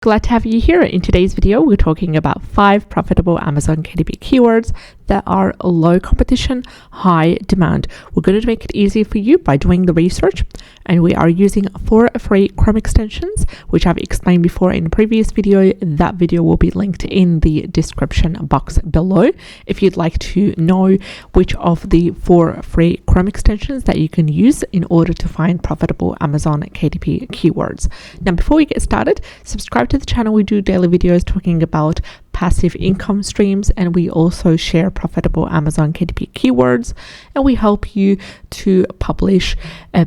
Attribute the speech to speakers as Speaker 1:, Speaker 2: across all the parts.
Speaker 1: Glad to have you here. In today's video, we're talking about 5 profitable Amazon KDP keywords that are low competition, high demand. We're going to make it easy for you by doing the research, and we are using 4 free Chrome extensions, which I've explained before in a previous video. That video will be linked in the description box below if you'd like to know which of the 4 free Chrome extensions that you can use in order to find profitable Amazon KDP keywords. Now, before we get started, subscribe to the channel. We do daily videos talking about passive income streams, and we also share profitable Amazon KDP keywords, and we help you to publish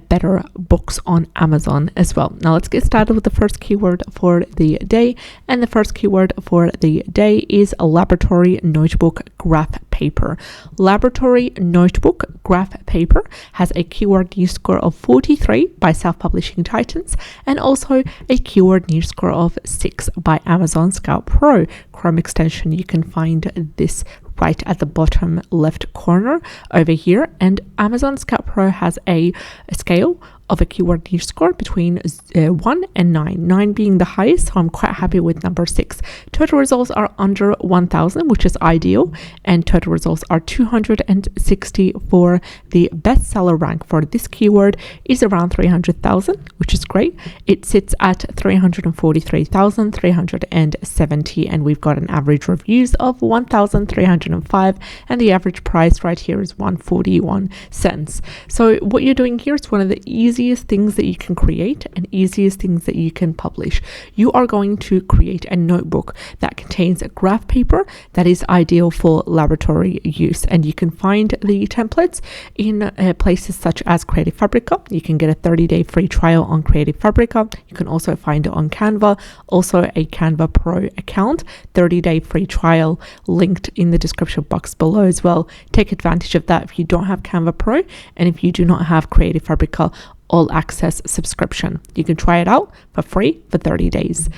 Speaker 1: better books on Amazon as well. Now let's get started with the first keyword for the day, and the first keyword for the day is a laboratory notebook graph paper. Laboratory notebook graph paper has a keyword niche score of 43 by Self-Publishing Titans, and also a keyword niche score of 6 by Amazon Scout Pro Chrome extension. You can find this right at the bottom left corner over here, and Amazon Scout Pro has a scale of a keyword niche score between 1 and 9 being the highest, so I'm quite happy with number 6. Total results are under 1,000, which is ideal, and total results are 260 for the bestseller rank for this keyword is around 300,000, which is great. It sits at 343,370, and we've got an average reviews of 1,305, and the average price right here is 141 cents. So what you're doing here is one of the easiest things that you can create and easiest things that you can publish. You are going to create a notebook that contains a graph paper that is ideal for laboratory use, and you can find the templates in places such as Creative Fabrica. You can get a 30-day free trial on Creative Fabrica. You can also find it on Canva, also a Canva Pro account, 30-day free trial linked in the description box below as well. Take advantage of that if you don't have Canva Pro, and if you do not have Creative Fabrica all access subscription. You can try it out for free for 30 days.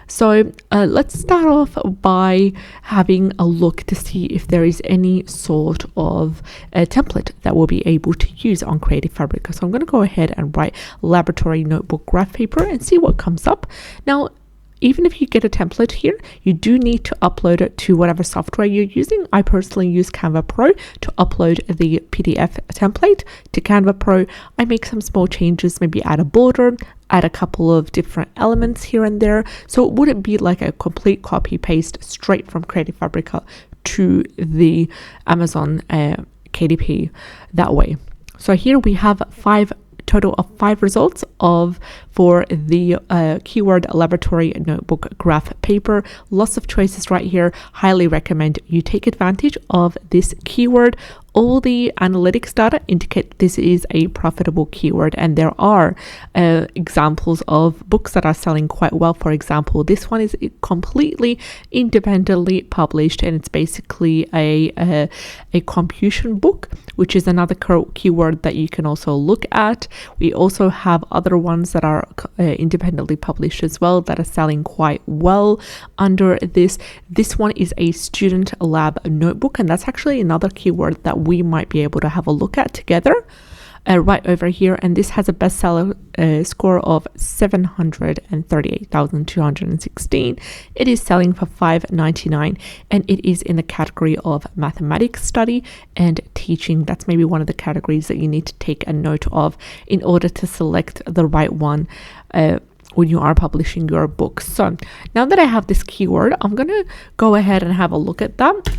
Speaker 1: So let's start off by having a look to see if there is any sort of a template that we'll be able to use on Creative Fabrica. So I'm going to go ahead and write laboratory notebook graph paper and see what comes up. Now, even if you get a template here, you do need to upload it to whatever software you're using. I personally use Canva Pro to upload the PDF template to Canva Pro. I make some small changes, maybe add a border, add a couple of different elements here and there. So it wouldn't be like a complete copy paste straight from Creative Fabrica to the Amazon KDP that way. So here we have total of 5 results for the keyword laboratory notebook graph paper. Lots of choices right here. Highly recommend you take advantage of this keyword. All the analytics data indicate this is a profitable keyword, and there are examples of books that are selling quite well. For example, this one is completely independently published, and it's basically a computation book, which is another keyword that you can also look at. We also have other ones that are independently published as well that are selling quite well under this. This one is a student lab notebook, and that's actually another keyword that we might be able to have a look at together right over here, and this has a bestseller score of 738,216. It is selling for $5.99, and it is in the category of mathematics study and teaching. That's maybe one of the categories that you need to take a note of in order to select the right one when you are publishing your book. So now that I have this keyword, I'm going to go ahead and have a look at that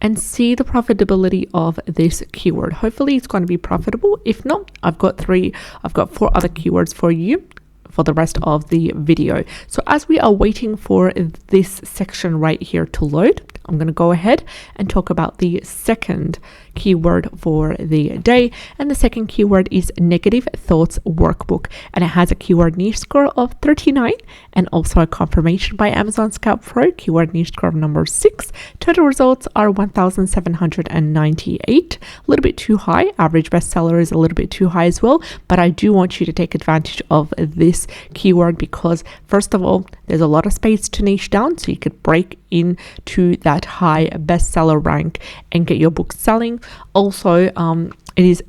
Speaker 1: and see the profitability of this keyword. Hopefully it's going to be profitable. If not, I've got 4 other keywords for you for the rest of the video. So as we are waiting for this section right here to load, I'm going to go ahead and talk about the second keyword for the day, and the second keyword is negative thoughts workbook, and it has a keyword niche score of 39 and also a confirmation by Amazon Scout Pro keyword niche score of number 6. Total results are 1,798, a little bit too high. Average bestseller is a little bit too high as well, but I do want you to take advantage of this keyword because first of all, there's a lot of space to niche down, so you could break into that high bestseller rank and get your book selling. Also, it is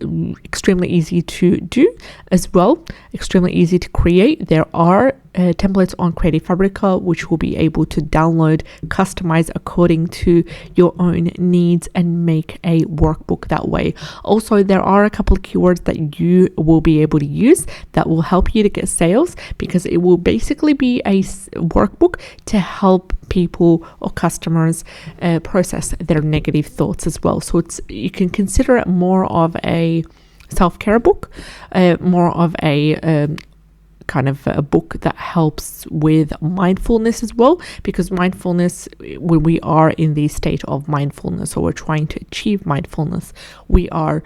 Speaker 1: extremely easy to do as well, extremely easy to create. There are templates on Creative Fabrica which will be able to download, customize according to your own needs, and make a workbook that way. Also, there are a couple of keywords that you will be able to use that will help you to get sales, because it will basically be a workbook to help people or customers process their negative thoughts as well. So you can consider it more of a self-care book, more of a kind of a book that helps with mindfulness as well, because mindfulness, when we are in the state of mindfulness or we're trying to achieve mindfulness, we are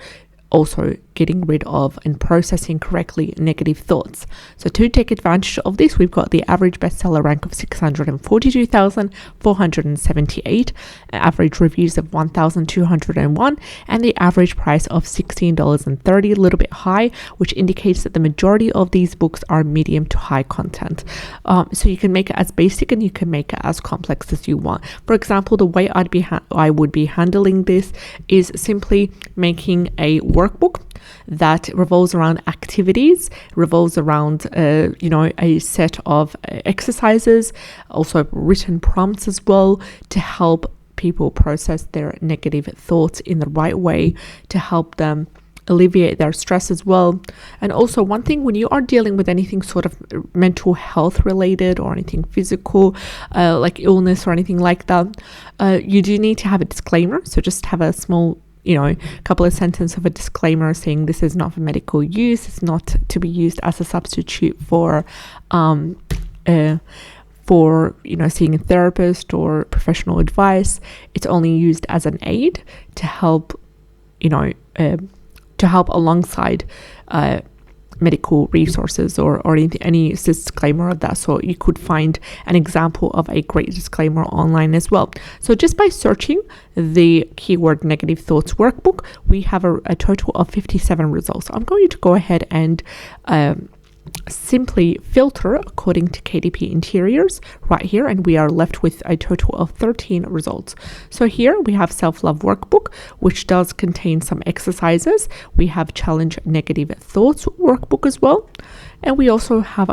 Speaker 1: also getting rid of and processing correctly negative thoughts. So to take advantage of this, we've got the average bestseller rank of 642,478, average reviews of 1,201, and the average price of $16.30, a little bit high, which indicates that the majority of these books are medium to high content. So you can make it as basic and you can make it as complex as you want. For example, the way I would be handling this is simply making a workbook that revolves around activities, revolves around a set of exercises, also written prompts as well, to help people process their negative thoughts in the right way, to help them alleviate their stress as well. And also, one thing, when you are dealing with anything sort of mental health related or anything physical, like illness or anything like that, you do need to have a disclaimer. So just have a small couple of sentences of a disclaimer saying this is not for medical use, it's not to be used as a substitute for seeing a therapist or professional advice. It's only used as an aid to help alongside medical resources or any disclaimer of that sort. You could find an example of a great disclaimer online as well. So just by searching the keyword negative thoughts workbook, we have a total of 57 results. So I'm going to go ahead and simply filter according to KDP interiors right here, and we are left with a total of 13 results. So here we have self-love workbook, which does contain some exercises. We have challenge negative thoughts workbook as well, and we also have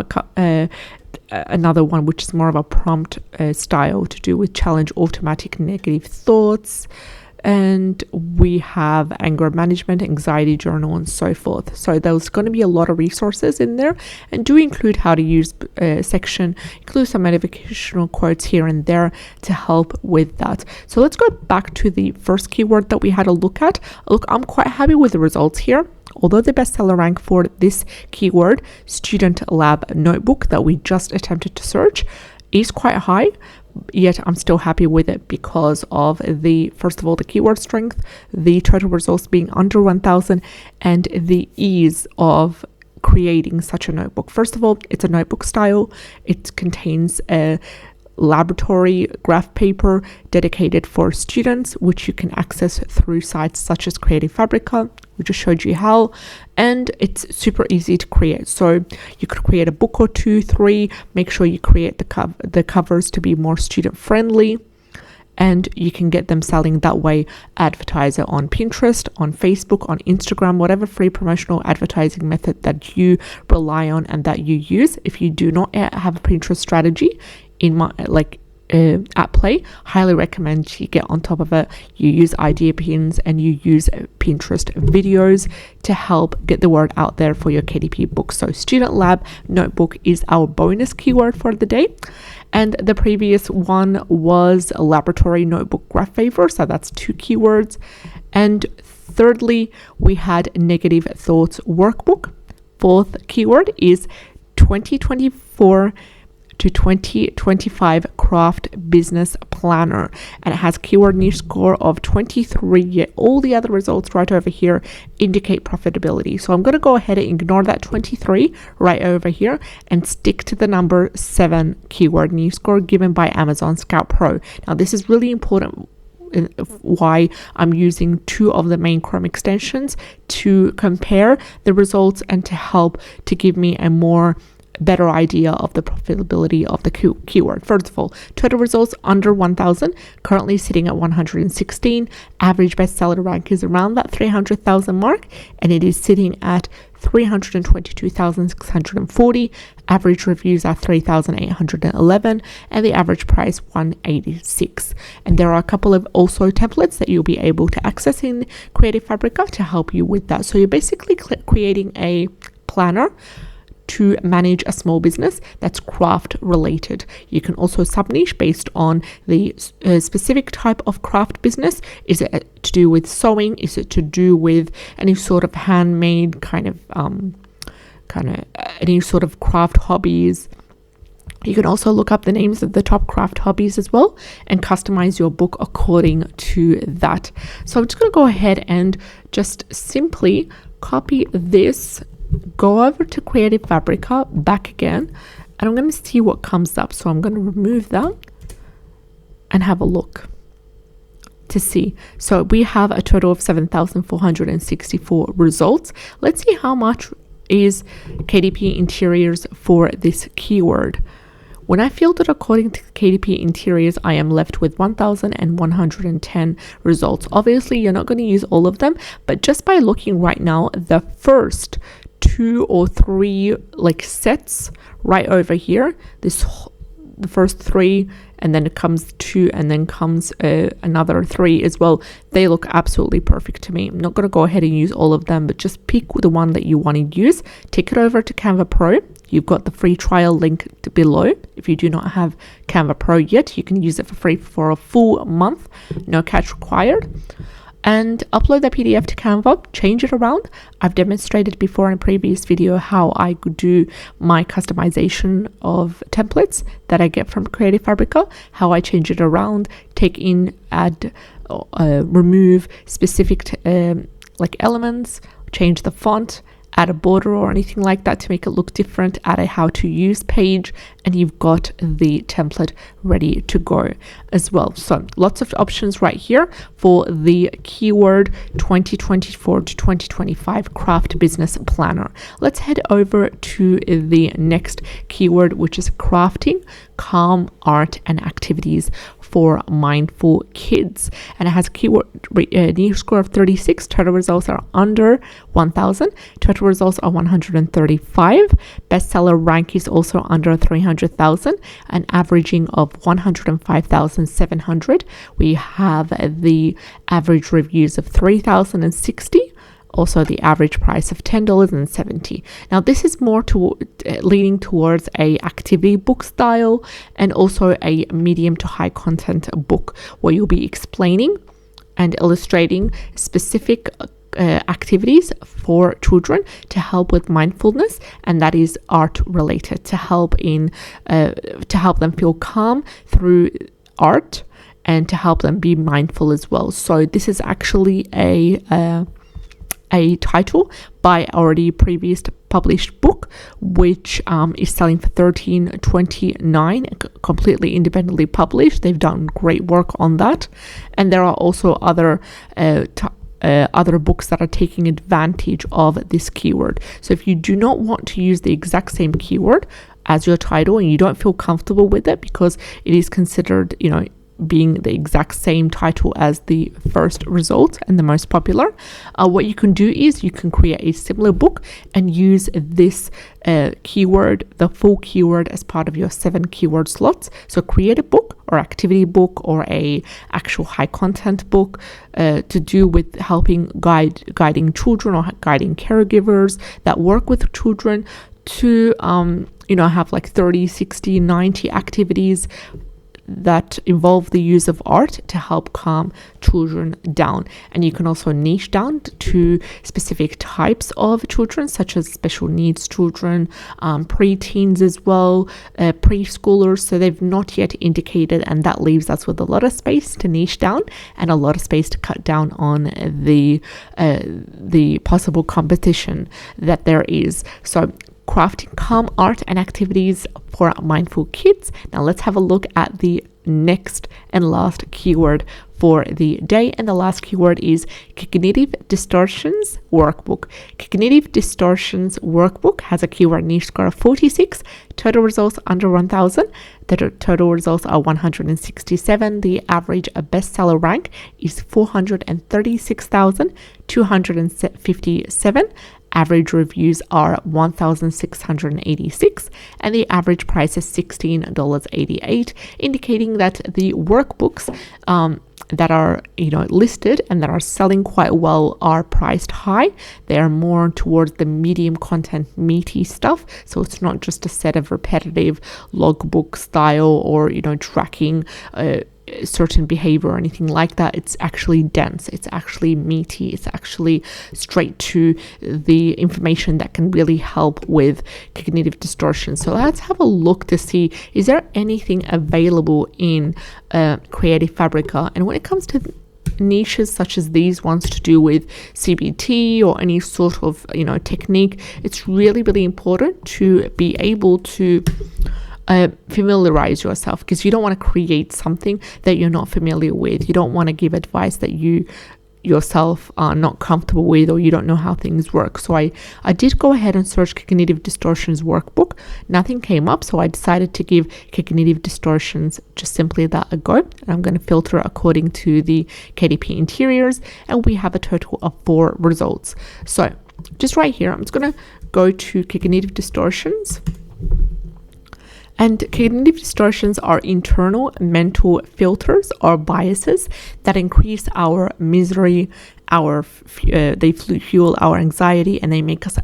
Speaker 1: another one which is more of a prompt style to do with challenge automatic negative thoughts. And we have anger management, anxiety journal, and so forth. So there's going to be a lot of resources in there, and do include how to use section, include some motivational quotes here and there to help with that. So let's go back to the first keyword that we had a look at. Look, I'm quite happy with the results here. Although the bestseller rank for this keyword, student lab notebook, that we just attempted to search, is quite high, yet I'm still happy with it because of first of all, the keyword strength, the total results being under 1,000, and the ease of creating such a notebook. First of all, it's a notebook style. It contains a laboratory graph paper dedicated for students, which you can access through sites such as Creative Fabrica. We just showed you how, and it's super easy to create. So you could create a book or 2, 3. Make sure you create the covers to be more student friendly, and you can get them selling that way. Advertise it on Pinterest, on Facebook, on Instagram, whatever free promotional advertising method that you rely on and that you use. If you do not have a Pinterest strategy at play, highly recommend you get on top of it. You use idea pins and you use Pinterest videos to help get the word out there for your KDP book. So student lab notebook is our bonus keyword for the day, and the previous one was a laboratory notebook graph paper, so that's 2 keywords. And thirdly, we had negative thoughts workbook. 4th keyword is 2024 to 2025 craft business planner, and it has keyword niche score of 23, yet all the other results right over here indicate profitability. So I'm going to go ahead and ignore that 23 right over here and stick to the number 7 keyword niche score given by Amazon Scout Pro. Now this is really important, why I'm using 2 of the main Chrome extensions to compare the results and to help to give me a more better idea of the profitability of the keyword. First of all, total results under 1,000, currently sitting at 116. Average bestseller rank is around that 300,000 mark, and it is sitting at 322,640. Average reviews are 3,811, and the average price 186. And there are a couple of also templates that you'll be able to access in Creative Fabrica to help you with that. So you're basically creating a planner to manage a small business that's craft related. You can also sub-niche based on the specific type of craft business. Is it to do with sewing? Is it to do with any sort of handmade kind of any sort of craft hobbies? You can also look up the names of the top craft hobbies as well and customize your book according to that. So I'm just going to go ahead and just simply copy this, go over to Creative Fabrica, back again, and I'm going to see what comes up. So I'm going to remove that and have a look to see. So we have a total of 7,464 results. Let's see how much is KDP interiors for this keyword. When I filtered according to KDP interiors, I am left with 1,110 results. Obviously, you're not going to use all of them, but just by looking right now, the first 2 or 3 like sets right over here, the first 3, and then it comes 2, and then comes another 3 as well. They look absolutely perfect to me. I'm not going to go ahead and use all of them, but just pick the one that you want to use. Take it over to Canva Pro. You've got the free trial link below. If you do not have Canva Pro yet, you can use it for free for a full month, no cash required. And upload the PDF to Canva, change it around. I've demonstrated before in a previous video how I could do my customization of templates that I get from Creative Fabrica, how I change it around, take in, add, remove specific like elements, change the font, add a border or anything like that to make it look different, add a how to use page, and you've got the template ready to go as well. So lots of options right here for the keyword 2024 to 2025 craft business planner. Let's head over to the next keyword, which is crafting, calm, art, and activities for mindful kids, and it has a keyword niche score of 36. Total results are under 1,000. Total results are 135. Bestseller rank is also under 300,000, an averaging of 105,700. We have the average reviews of 3,060. Also the average price of $10.70. Now this is more leaning towards a activity book style, and also a medium to high content book where you'll be explaining and illustrating specific activities for children to help with mindfulness, and that is art related, to help them feel calm through art and to help them be mindful as well. So this is actually a title by already previous published book, which is selling for $13.29, completely independently published. They've done great work on that, and there are also other books that are taking advantage of this keyword. So if you do not want to use the exact same keyword as your title and you don't feel comfortable with it because it is considered, being the exact same title as the first result and the most popular, what you can do is you can create a similar book and use this keyword, the full keyword, as part of your 7 keyword slots. So create a book or activity book or a actual high content book to do with helping guiding children or guiding caregivers that work with children to have like 30, 60, 90 activities that involve the use of art to help calm children down. And you can also niche down to specific types of children, such as special needs children, pre-teens as well, preschoolers. So they've not yet indicated, and that leaves us with a lot of space to niche down and a lot of space to cut down on the possible competition that there is. So crafting calm art and activities for mindful kids. Now let's have a look at the next and last keyword for the day, and the last keyword is cognitive distortions workbook. Cognitive distortions workbook has a keyword niche score of 46, total results under 1000. The total results are 167. The average bestseller rank is 436,257. Average reviews are 1,686, and the average price is $16.88, indicating that the workbooks that are listed and that are selling quite well are priced high. They are more towards the medium content, meaty stuff. So it's not just a set of repetitive logbook style or tracking certain behavior or anything like that. It's actually dense, it's actually meaty, it's actually straight to the information that can really help with cognitive distortion. So let's have a look to see, is there anything available in Creative Fabrica? And when it comes to niches such as these ones to do with CBT or any sort of technique, it's really important to be able to familiarize yourself, because you don't want to create something that you're not familiar with. You don't want to give advice that you yourself are not comfortable with, or you don't know how things work. So I did go ahead and search cognitive distortions workbook. Nothing came up, so I decided to give cognitive distortions just simply that a go, and I'm going to filter according to the KDP interiors, and we have a total of 4 results. So just right here, I'm just going to go to cognitive distortions. And cognitive distortions are internal mental filters or biases that increase our misery, they fuel our anxiety, and they make us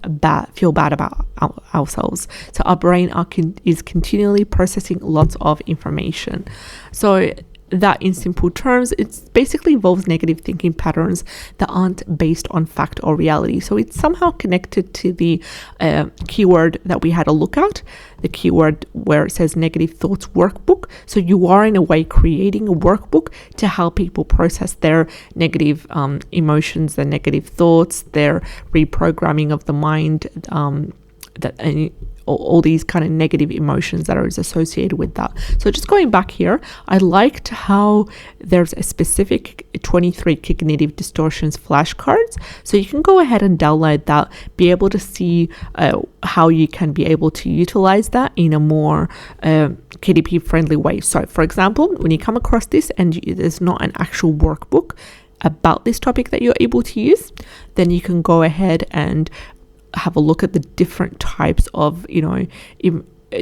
Speaker 1: feel bad about ourselves. So our brain is continually processing lots of information. So that, in simple terms, it basically involves negative thinking patterns that aren't based on fact or reality. So it's somehow connected to the keyword that we had a look at, the keyword where it says negative thoughts workbook. So you are in a way creating a workbook to help people process their negative emotions, their negative thoughts, their reprogramming of the mind, all these kind of negative emotions that are associated with that. So just going back here, I liked how there's a specific 23 cognitive distortions flashcards. So you can go ahead and download that, be able to see how you can be able to utilize that in a more KDP friendly way. So for example, when you come across this and there's not an actual workbook about this topic that you're able to use, then you can go ahead and have a look at the different types of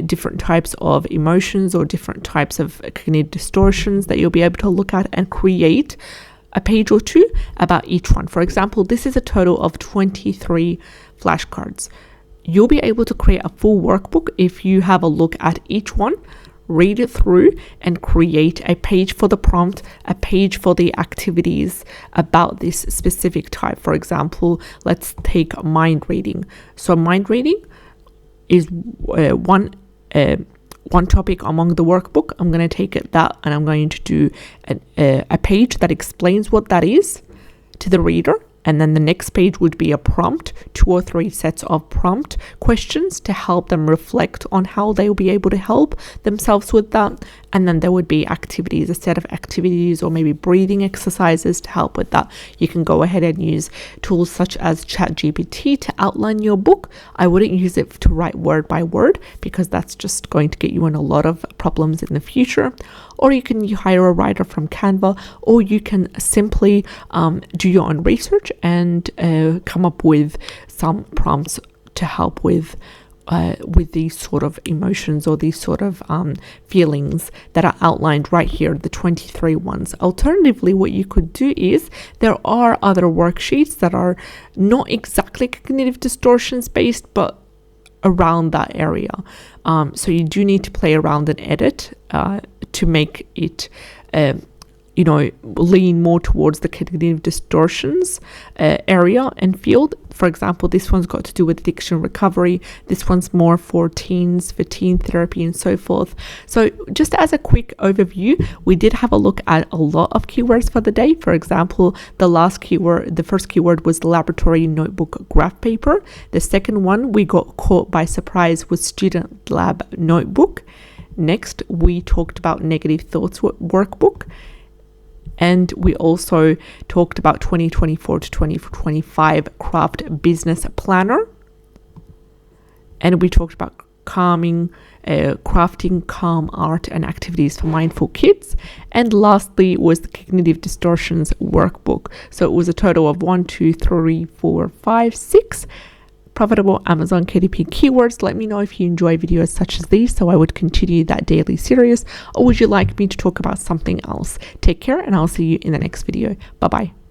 Speaker 1: different types of emotions or different types of cognitive distortions that you'll be able to look at and create a page or two about each one. For example, this is a total of 23 flashcards. You'll be able to create a full workbook if you have a look at each one, read it through, and create a page for the prompt, a page for the activities about this specific type. For example, let's take mind reading. So mind reading is one topic among the workbook. I'm going to take that and I'm going to do a page that explains what that is to the reader. And then the next page would be a prompt, 2 or 3 sets of prompt questions to help them reflect on how they will be able to help themselves with that. And then there would be activities, a set of activities or maybe breathing exercises to help with that. You can go ahead and use tools such as ChatGPT to outline your book. I wouldn't use it to write word by word because that's just going to get you in a lot of problems in the future. Or you can hire a writer from Canva, or you can simply do your own research and come up with some prompts to help with these sort of emotions or these sort of feelings that are outlined right here, the 23 ones. Alternatively, what you could do is there are other worksheets that are not exactly cognitive distortions based, but around that area. So you do need to play around and edit to make it lean more towards the cognitive distortions area and field. For example, this one's got to do with addiction recovery. This one's more for teens, for teen therapy and so forth. So just as a quick overview, we did have a look at a lot of keywords for the day. For example, the first keyword was laboratory notebook graph paper. The second one we got caught by surprise was student lab notebook. Next, we talked about negative thoughts workbook. And we also talked about 2024 to 2025 craft business planner. And we talked about crafting calm art and activities for mindful kids. And lastly was the cognitive distortions workbook. So it was a total of 6 profitable Amazon KDP keywords. Let me know if you enjoy videos such as these, so I would continue that daily series, or would you like me to talk about something else? Take care, and I'll see you in the next video. Bye bye.